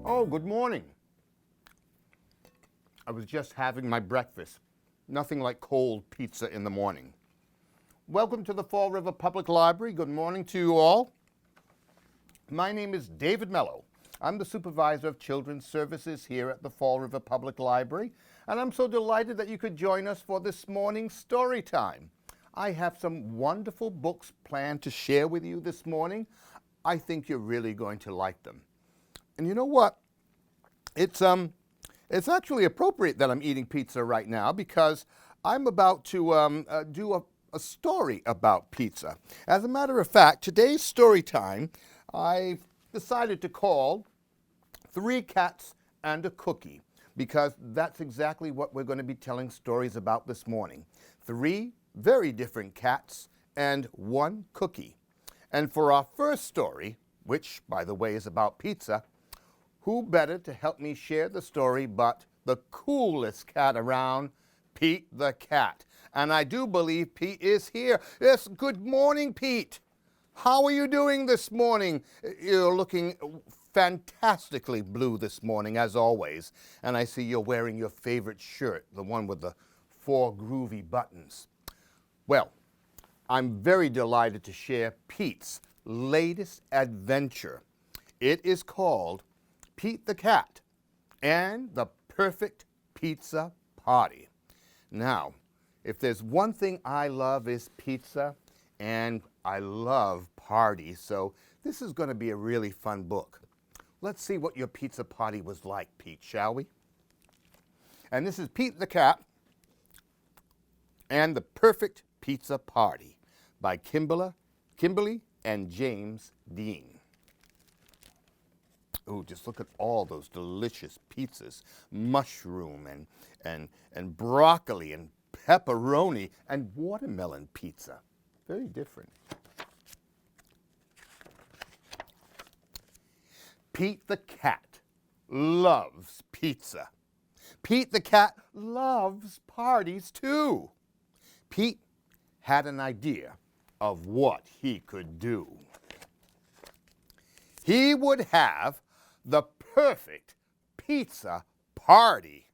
Oh, good morning. I was just having my breakfast. Nothing like cold pizza in the morning. Welcome to the Fall River Public Library. Good morning to you all. My name is David Mello. I'm the supervisor of Children's Services here at the Fall River Public Library, and I'm so delighted that you could join us for this morning's story time. I have some wonderful books planned to share with you this morning. I think you're really going to like them. And you know what? It's actually appropriate that I'm eating pizza right now because I'm about to do a story about pizza. As a matter of fact, today's story time I decided to call 3 Cats and a Cookie because that's exactly what we're going to be telling stories about this morning. 3 very different cats and 1 cookie. And for our first story, which by the way is about pizza, who better to help me share the story but the coolest cat around, Pete the cat. And I do believe Pete is here. Yes, good morning, Pete. How are you doing this morning? You're looking fantastically blue this morning, as always. And I see you're wearing your favorite shirt, the one with the 4 groovy buttons. Well, I'm very delighted to share Pete's latest adventure. It is called Pete the Cat and the Perfect Pizza Party. Now, if there's one thing I love is pizza, and I love parties, so this is going to be a really fun book. Let's see what your pizza party was like, Pete, shall we? And this is Pete the Cat and the Perfect Pizza Party by Kimberly and James Dean. Oh, just look at all those delicious pizzas. Mushroom and broccoli and pepperoni and watermelon pizza. Very different. Pete the cat loves pizza. Pete the cat loves parties too. Pete had an idea of what he could do. He would have the perfect pizza party.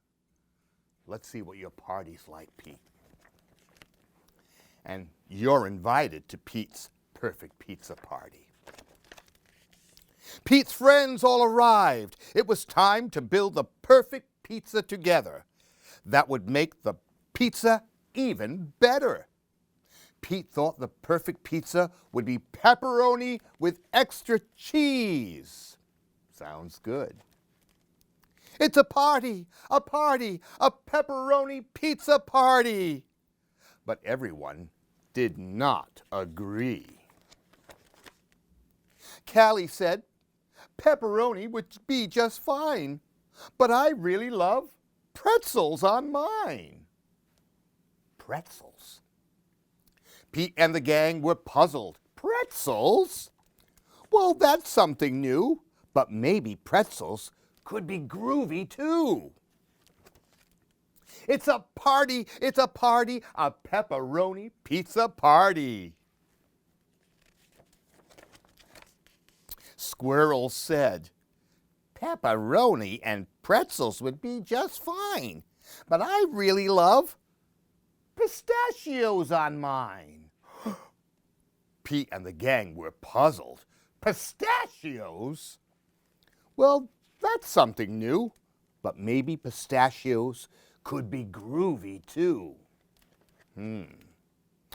Let's see what your party's like, Pete. And you're invited to Pete's perfect pizza party. Pete's friends all arrived. It was time to build the perfect pizza together. That would make the pizza even better. Pete thought the perfect pizza would be pepperoni with extra cheese. Sounds good. It's a party, a pepperoni pizza party. But everyone did not agree. Callie said, pepperoni would be just fine, but I really love pretzels on mine. Pretzels? Pete and the gang were puzzled. Pretzels? Well, that's something new, but maybe pretzels could be groovy too. It's a party, a pepperoni pizza party. Squirrel said, pepperoni and pretzels would be just fine, but I really love pistachios on mine. Pete and the gang were puzzled. Pistachios? Well, that's something new, but maybe pistachios could be groovy too.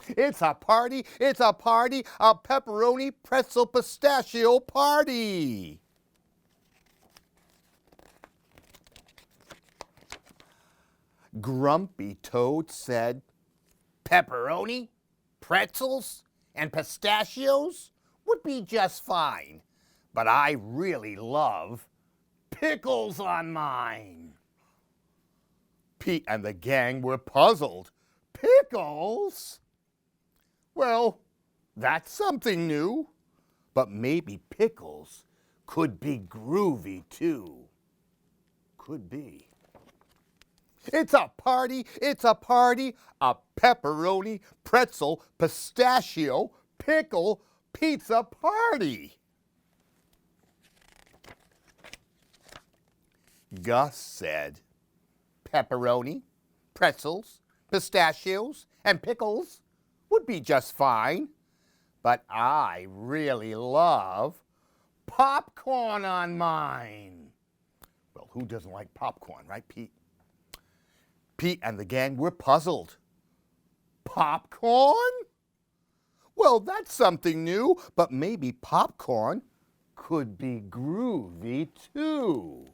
It's a party, a pepperoni pretzel pistachio party. Grumpy Toad said, pepperoni, pretzels, and pistachios would be just fine, but I really love pickles on mine. Pete and the gang were puzzled. Pickles? Well, that's something new, but maybe pickles could be groovy too. Could be. It's a party, a pepperoni, pretzel, pistachio, pickle, pizza party. Gus said, pepperoni, pretzels, pistachios, and pickles would be just fine. But I really love popcorn on mine. Well, who doesn't like popcorn, right, Pete? Pete and the gang were puzzled. Popcorn? Well, that's something new, but maybe popcorn could be groovy too.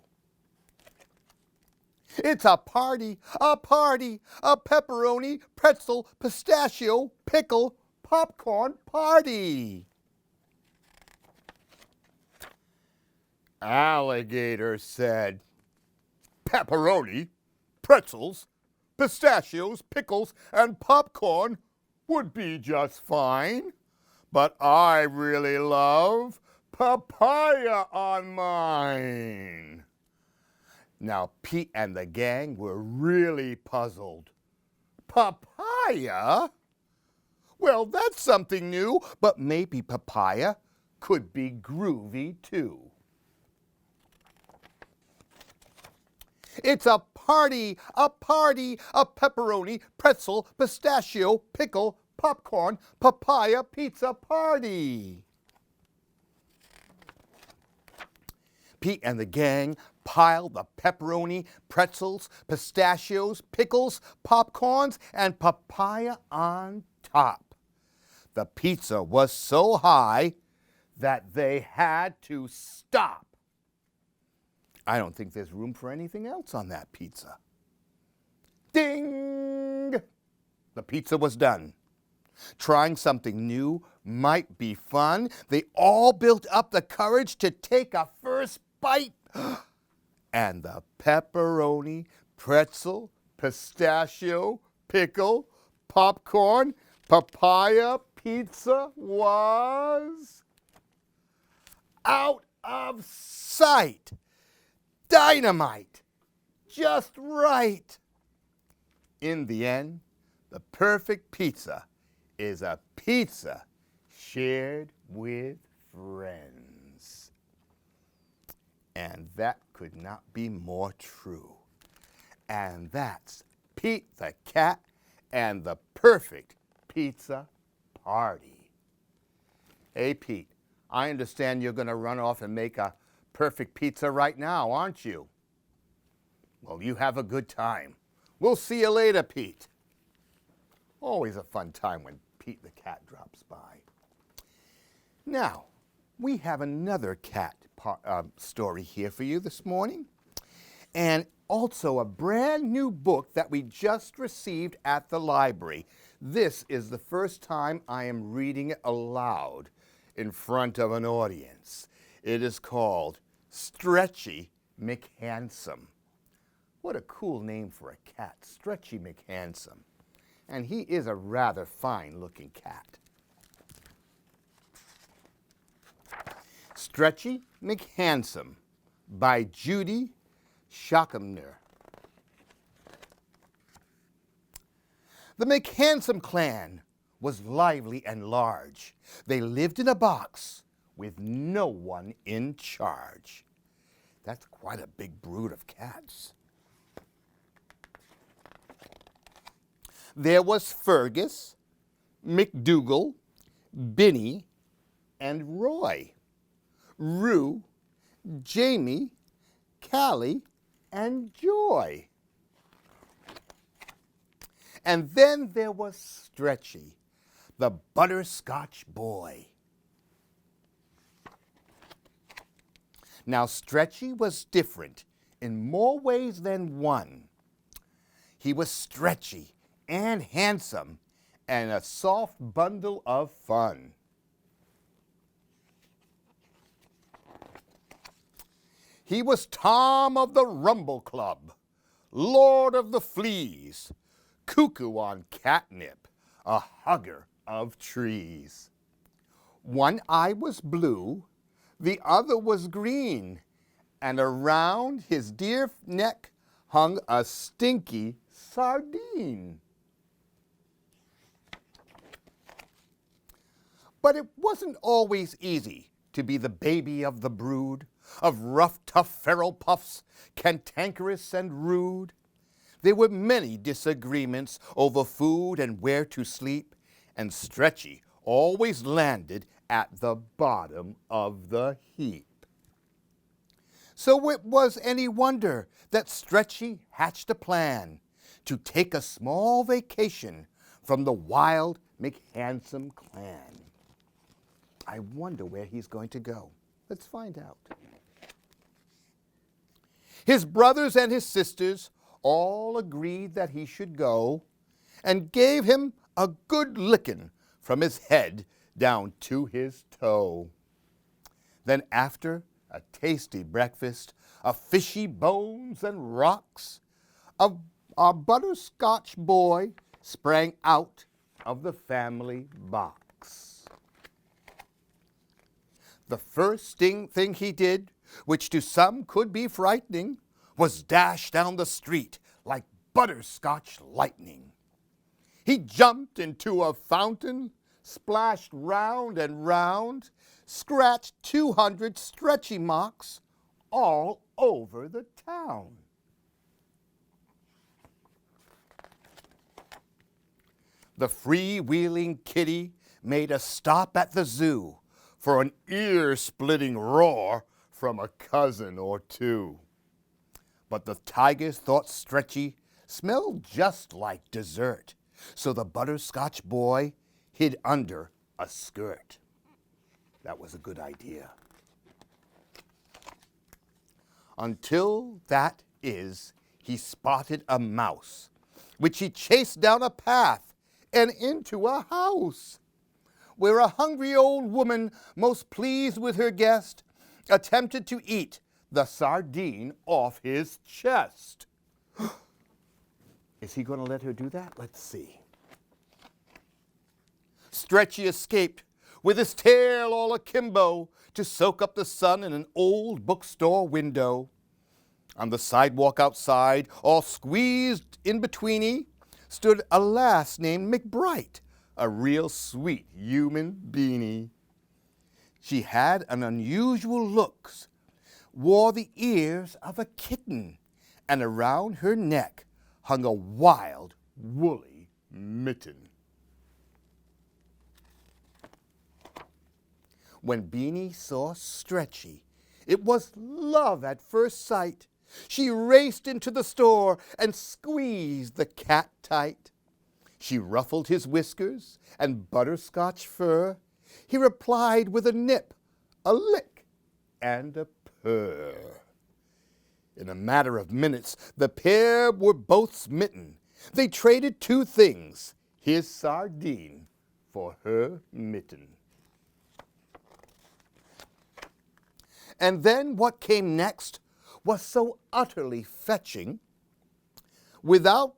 It's a party, a pepperoni, pretzel, pistachio, pickle, popcorn party. Alligator said, pepperoni, pretzels, pistachios, pickles, and popcorn would be just fine. But I really love papaya on mine. Now, Pete and the gang were really puzzled. Papaya? Well, that's something new, but maybe papaya could be groovy too. It's a party, a pepperoni, pretzel, pistachio, pickle, popcorn, papaya pizza party. Pete and the gang piled the pepperoni, pretzels, pistachios, pickles, popcorns, and papaya on top. The pizza was so high that they had to stop. I don't think there's room for anything else on that pizza. Ding! The pizza was done. Trying something new might be fun. They all built up the courage to take a first bite. And the pepperoni, pretzel, pistachio, pickle, popcorn, papaya pizza was out of sight. Dynamite. Just right. In the end, the perfect pizza is a pizza shared with friends. And that could not be more true. And that's Pete the Cat and the perfect pizza party. Hey, Pete, I understand you're going to run off and make a perfect pizza right now, aren't you? Well, you have a good time. We'll see you later, Pete. Always a fun time when Pete the Cat drops by. Now, we have another cat story here for you this morning, and also a brand new book that we just received at the library. This is the first time I am reading it aloud in front of an audience. It is called Stretchy McHandsome. What a cool name for a cat, Stretchy McHandsome. And he is a rather fine-looking cat. Stretchy McHandsome by Judy Schockamner. The McHandsome clan was lively and large. They lived in a box with no one in charge. That's quite a big brood of cats. There was Fergus, McDougal, Binny, and Roy. Rue, Jamie, Callie, and Joy. And then there was Stretchy, the butterscotch boy. Now, Stretchy was different in more ways than one. He was stretchy and handsome and a soft bundle of fun. He was Tom of the Rumble Club, Lord of the Fleas, cuckoo on catnip, a hugger of trees. One eye was blue, the other was green, and around his dear neck hung a stinky sardine. But it wasn't always easy to be the baby of the brood of rough, tough feral puffs, cantankerous and rude. There were many disagreements over food and where to sleep, and Stretchy always landed at the bottom of the heap. So it was any wonder that Stretchy hatched a plan to take a small vacation from the wild McHandsome clan. I wonder where he's going to go. Let's find out. His brothers and his sisters all agreed that he should go and gave him a good licking from his head down to his toe. Then after a tasty breakfast of fishy bones and rocks, our butterscotch boy sprang out of the family box. The first thing he did, which to some could be frightening, was dash down the street like butterscotch lightning. He jumped into a fountain, splashed round and round, scratched 200 Stretchy marks all over the town. The free-wheeling kitty made a stop at the zoo for an ear-splitting roar from a cousin or two. But the tigers thought Stretchy smelled just like dessert, so the butterscotch boy hid under a skirt. That was a good idea. Until, that is, he spotted a mouse, which he chased down a path and into a house, where a hungry old woman, most pleased with her guest, attempted to eat the sardine off his chest. Is he going to let her do that? Let's see. Stretchy escaped with his tail all akimbo to soak up the sun in an old bookstore window. On the sidewalk outside, all squeezed in betweeny, stood a lass named McBright, a real sweet human beanie. She had an unusual looks, wore the ears of a kitten, and around her neck hung a wild, woolly mitten. When Beanie saw Stretchy, it was love at first sight. She raced into the store and squeezed the cat tight. She ruffled his whiskers and butterscotch fur. He replied with a nip, a lick, and a purr. In a matter of minutes, the pair were both smitten. They traded two things, his sardine for her mitten. And then what came next was so utterly fetching. Without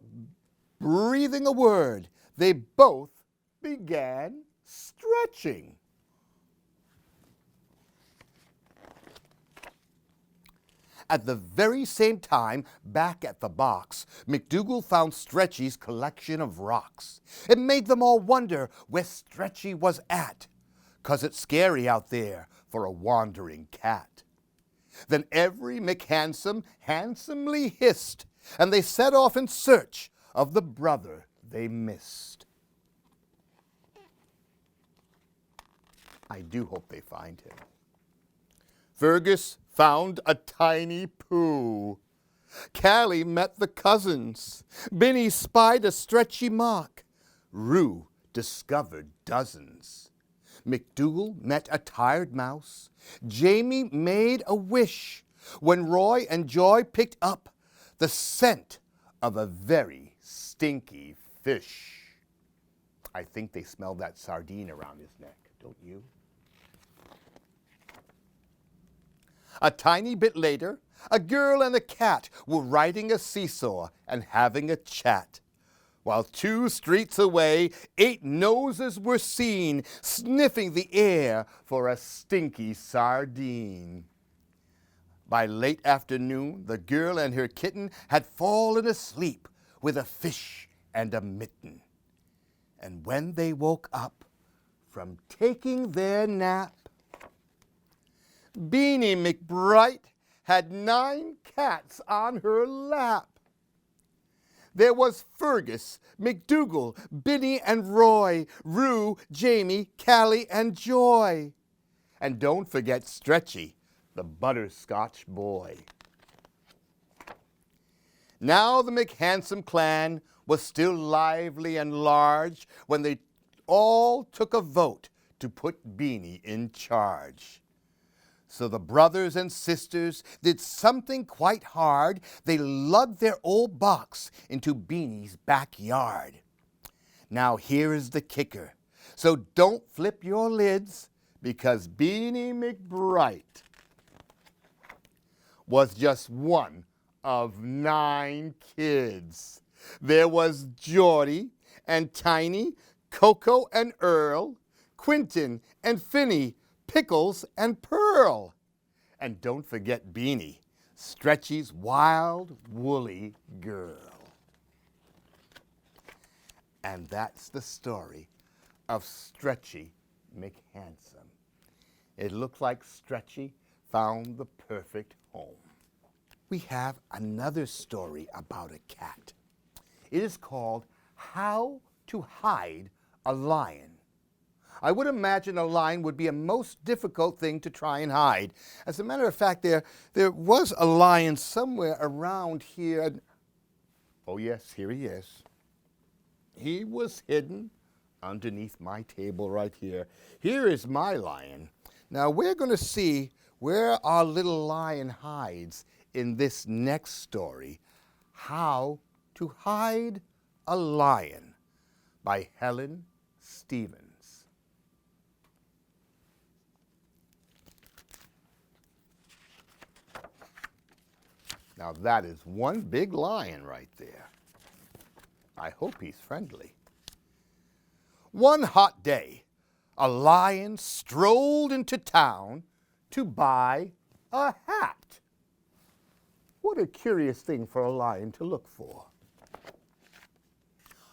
breathing a word, they both began stretching. At the very same time, back at the box, McDougal found Stretchy's collection of rocks. It made them all wonder where Stretchy was at, 'cause it's scary out there for a wandering cat. Then every McHandsome handsomely hissed, and they set off in search of the brother they missed. I do hope they find him. Fergus found a tiny Pooh. Callie met the cousins. Binny spied a Stretchy mark. Rue discovered dozens. McDougal met a tired mouse. Jamie made a wish when Roy and Joy picked up the scent of a very stinky fish. I think they smelled that sardine around his neck, don't you? A tiny bit later, a girl and a cat were riding a seesaw and having a chat, while 2 streets away, 8 noses were seen sniffing the air for a stinky sardine. By late afternoon, the girl and her kitten had fallen asleep with a fish and a mitten. And when they woke up from taking their nap, Beanie McBright had 9 cats on her lap. There was Fergus, McDougal, Binny and Roy, Rue, Jamie, Callie, and Joy. And don't forget Stretchy, the butterscotch boy. Now the McHandsome clan was still lively and large when they all took a vote to put Beanie in charge. So the brothers and sisters did something quite hard. They lugged their old box into Beanie's backyard. Now here is the kicker. So don't flip your lids, because Beanie McBright was just one of 9 kids. There was Geordie and Tiny, Coco and Earl, Quentin and Finny, Pickles and Pearl. And don't forget Beanie, Stretchy's wild, woolly girl. And that's the story of Stretchy McHandsome. It looks like Stretchy found the perfect home. We have another story about a cat. It is called How to Hide a Lion. I would imagine a lion would be a most difficult thing to try and hide. As a matter of fact, there was a lion somewhere around here. Oh yes, here he is. He was hidden underneath my table right here. Here is my lion. Now we're going to see where our little lion hides in this next story, How to Hide a Lion by Helen Stevens. Now that is one big lion right there. I hope he's friendly. One hot day, a lion strolled into town to buy a hat. What a curious thing for a lion to look for.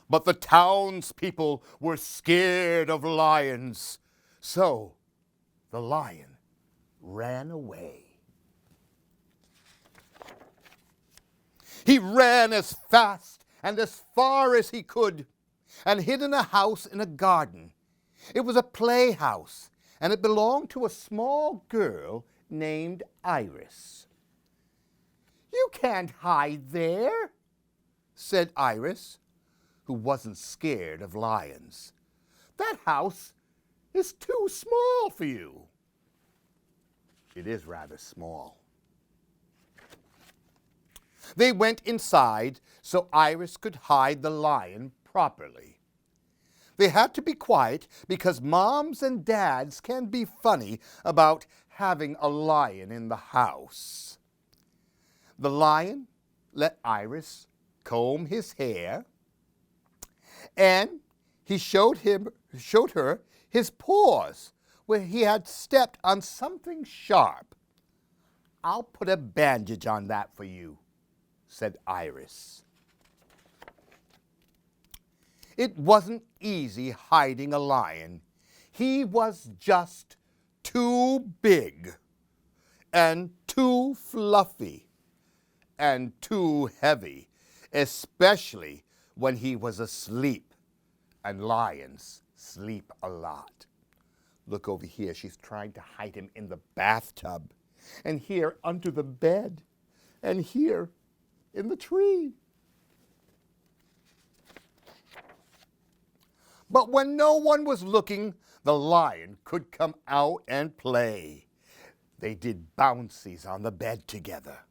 But the townspeople were scared of lions, so the lion ran away. He ran as fast and as far as he could and hid in a house in a garden. It was a playhouse, and it belonged to a small girl named Iris. "You can't hide there," said Iris, who wasn't scared of lions. "That house is too small for you." It is rather small. They went inside so Iris could hide the lion properly. They had to be quiet because moms and dads can be funny about having a lion in the house. The lion let Iris comb his hair, and he showed her his paws where he had stepped on something sharp. "I'll put a bandage on that for you," said Iris. It wasn't easy hiding a lion. He was just too big and too fluffy and too heavy, especially when he was asleep, and lions sleep a lot. Look over here, she's trying to hide him in the bathtub, and here under the bed, and here in the tree. But when no one was looking, the lion could come out and play. They did bouncies on the bed together.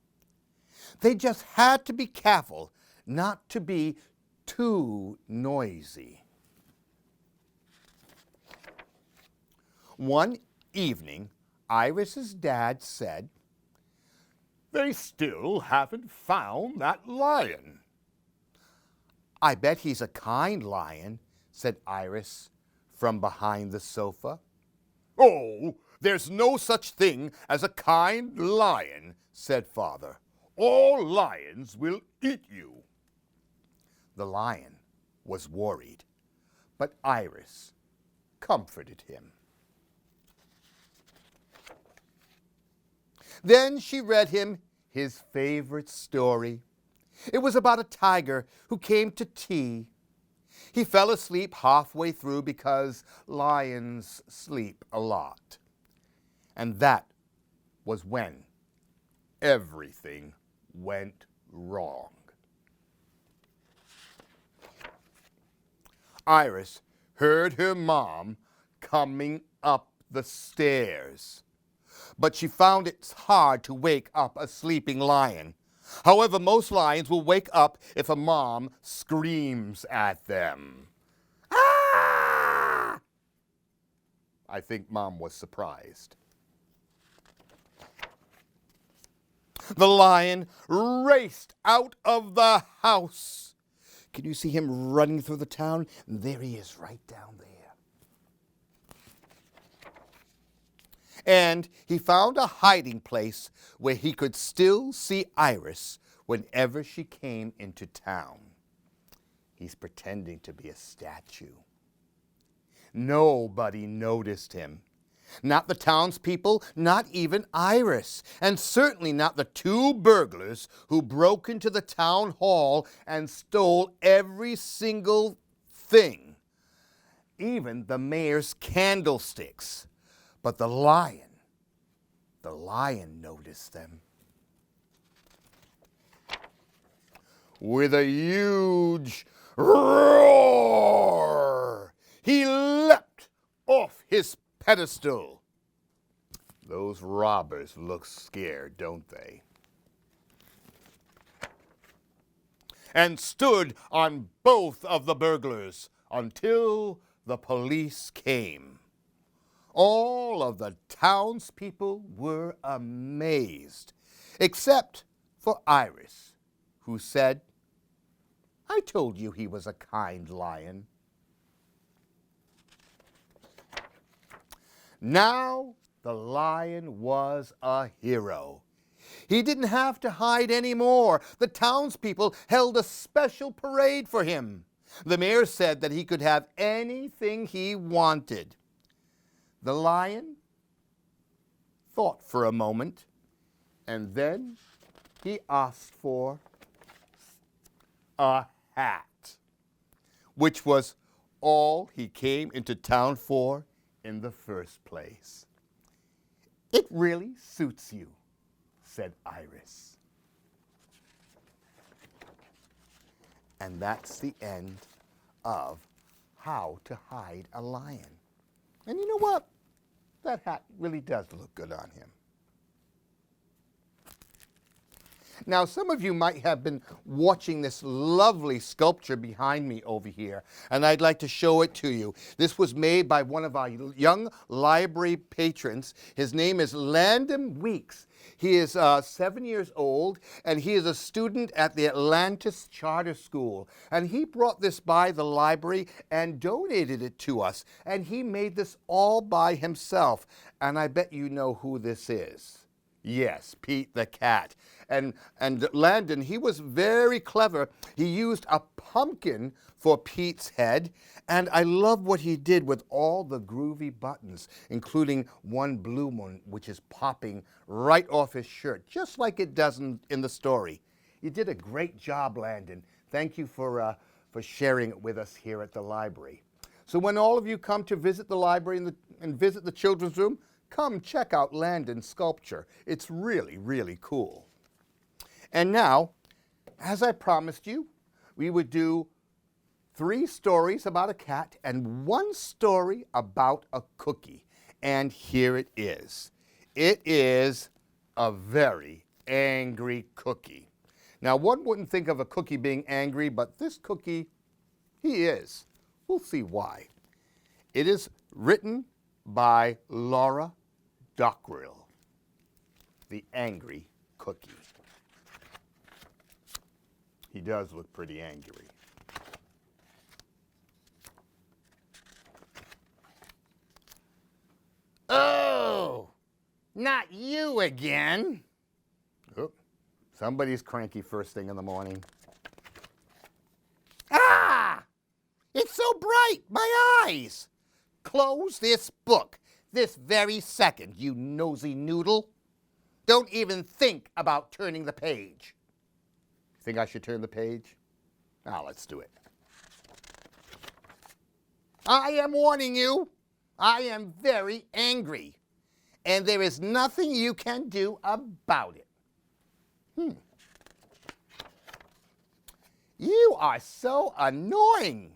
They just had to be careful not to be too noisy. One evening, Iris's dad said, "They still haven't found that lion." "I bet he's a kind lion," said Iris from behind the sofa. "Oh, there's no such thing as a kind lion," said Father. "All lions will eat you." The lion was worried, but Iris comforted him. Then she read him his favorite story. It was about a tiger who came to tea. He fell asleep halfway through because lions sleep a lot. And that was when everything went wrong. Iris heard her mom coming up the stairs, but she found it hard to wake up a sleeping lion. However, most lions will wake up if a mom screams at them. Ah! I think Mom was surprised. The lion raced out of the house. Can you see him running through the town? There he is, right down there. And he found a hiding place where he could still see Iris whenever she came into town. He's pretending to be a statue. Nobody noticed him. Not the townspeople, not even Iris, and certainly not the two burglars who broke into the town hall and stole every single thing, even the mayor's candlesticks. But the lion noticed them. With a huge roar, he leapt off his pedestal. Those robbers look scared, don't they? And stood on both of the burglars until the police came. All of the townspeople were amazed, except for Iris, who said, "I told you he was a kind lion." Now the lion was a hero. He didn't have to hide anymore. The townspeople held a special parade for him. The mayor said that he could have anything he wanted. The lion thought for a moment, and then he asked for a hat, which was all he came into town for in the first place. "It really suits you," said Iris. And that's the end of How to Hide a Lion. And you know what? That hat really does look good on him. Now, some of you might have been watching this lovely sculpture behind me over here, and I'd like to show it to you. This was made by one of our young library patrons. His name is Landon Weeks. He is 7 years old, and he is a student at the Atlantis Charter School. And he brought this by the library and donated it to us. And he made this all by himself. And I bet you know who this is. Yes, Pete the cat. And Landon, he was very clever. He used a pumpkin for Pete's head, and I love what he did with all the groovy buttons, including one blue one, which is popping right off his shirt, just like it does in the story. You did a great job, Landon. Thank you for sharing it with us here at the library. So when all of you come to visit the library and visit the children's room, come check out Landon's sculpture. It's really, really cool. And now, as I promised you, we would do 3 stories about a cat and 1 story about a cookie. And here it is. It is a very angry cookie. Now, one wouldn't think of a cookie being angry, but this cookie, he is. We'll see why. It is written by Laura Dockrell, the angry cookie. He does look pretty angry. Oh, not you again. Oh, somebody's cranky first thing in the morning. Ah! It's so bright, my eyes. Close this book this very second, you nosy noodle. Don't even think about turning the page. Think I should turn the page? Now let's do it. I am warning you. I am very angry. And there is nothing you can do about it. You are so annoying.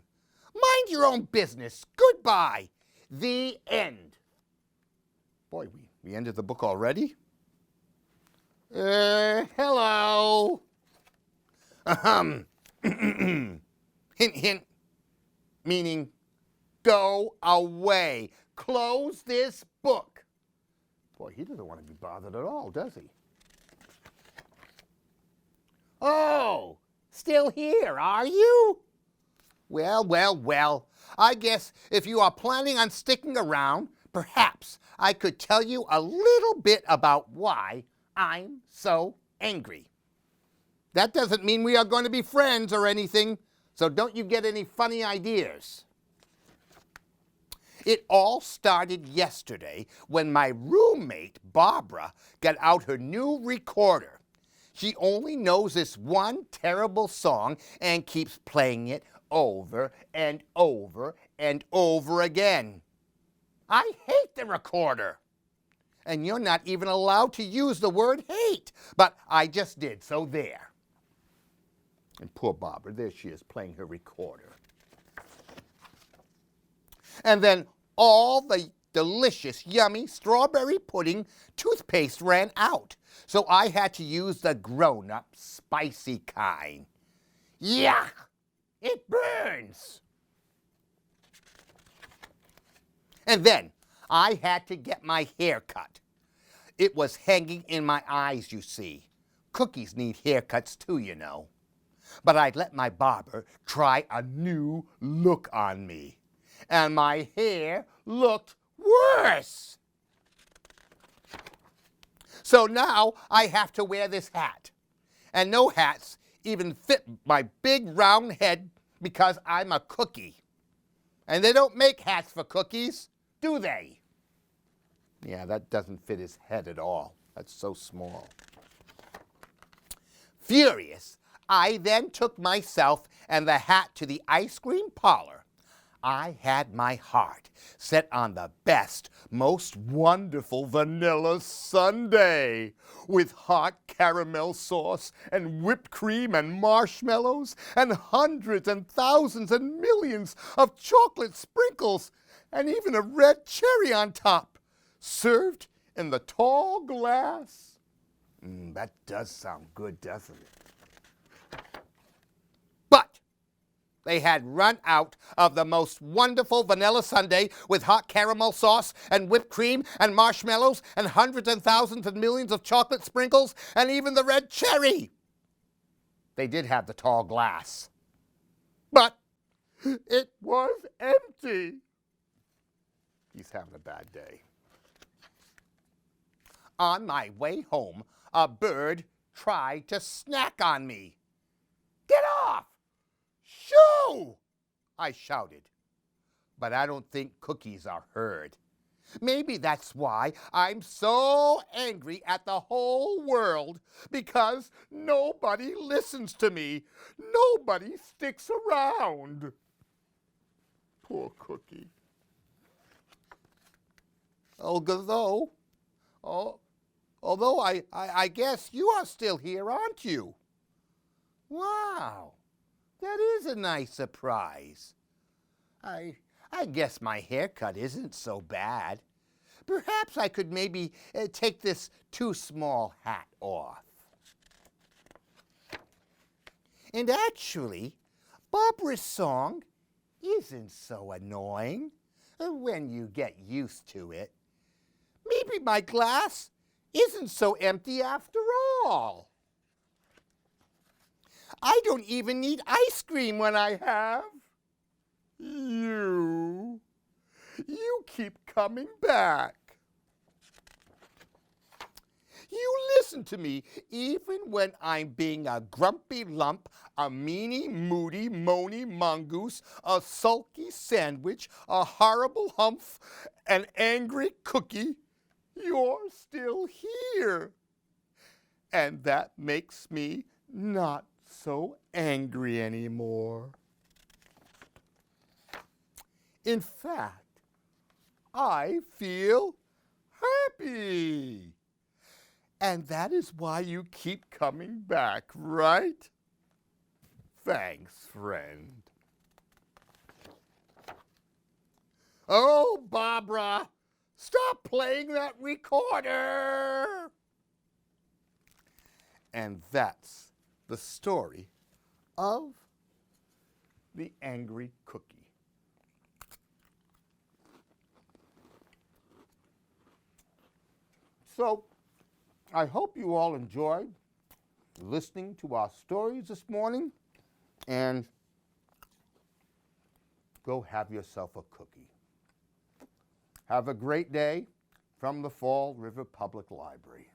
Mind your own business. Goodbye. The end. Boy, we ended the book already? Hello. Hint, hint. Meaning, go away. Close this book. Boy, he doesn't want to be bothered at all, does he? Oh, still here, are you? Well, well, well. I guess if you are planning on sticking around, perhaps I could tell you a little bit about why I'm so angry. That doesn't mean we are going to be friends or anything, so don't you get any funny ideas. It all started yesterday when my roommate, Barbara, got out her new recorder. She only knows this one terrible song and keeps playing it over and over and over again. I hate the recorder. And you're not even allowed to use the word hate, but I just did, so there. And poor Barbara, there she is playing her recorder. And then all the delicious, yummy strawberry pudding toothpaste ran out, so I had to use the grown-up, spicy kind. Yuck! It burns! And then I had to get my hair cut. It was hanging in my eyes, you see. Cookies need haircuts too, you know. But I'd let my barber try a new look on me. And my hair looked worse. So now I have to wear this hat. And no hats even fit my big round head because I'm a cookie. And they don't make hats for cookies, do they? Yeah, that doesn't fit his head at all. That's so small. Furious, I then took myself and the hat to the ice cream parlor. I had my heart set on the best, most wonderful vanilla sundae with hot caramel sauce and whipped cream and marshmallows and hundreds and thousands and millions of chocolate sprinkles and even a red cherry on top, served in the tall glass. That does sound good, doesn't it? But they had run out of the most wonderful vanilla sundae with hot caramel sauce and whipped cream and marshmallows and hundreds and thousands and millions of chocolate sprinkles and even the red cherry. They did have the tall glass, but it was empty. He's having a bad day. On my way home, a bird tried to snack on me. Get off! Shoo! I shouted. But I don't think cookies are heard. Maybe that's why I'm so angry at the whole world, because nobody listens to me. Nobody sticks around. Poor Cookie. Although I guess you are still here, aren't you? Wow, that is a nice surprise. I guess my haircut isn't so bad. Perhaps I could maybe take this too small hat off. And actually, Barbara's song isn't so annoying when you get used to it. Maybe my glass isn't so empty after all. I don't even need ice cream when I have you. You keep coming back. You listen to me even when I'm being a grumpy lump, a meanie, moody, moany mongoose, a sulky sandwich, a horrible humph, an angry cookie. You're still here. And that makes me not so angry anymore. In fact, I feel happy. And that is why you keep coming back, right? Thanks, friend. Oh, Barbara, stop playing that recorder. And that's the story of the angry cookie. So, I hope you all enjoyed listening to our stories this morning, and go have yourself a cookie. Have a great day from the Fall River Public Library.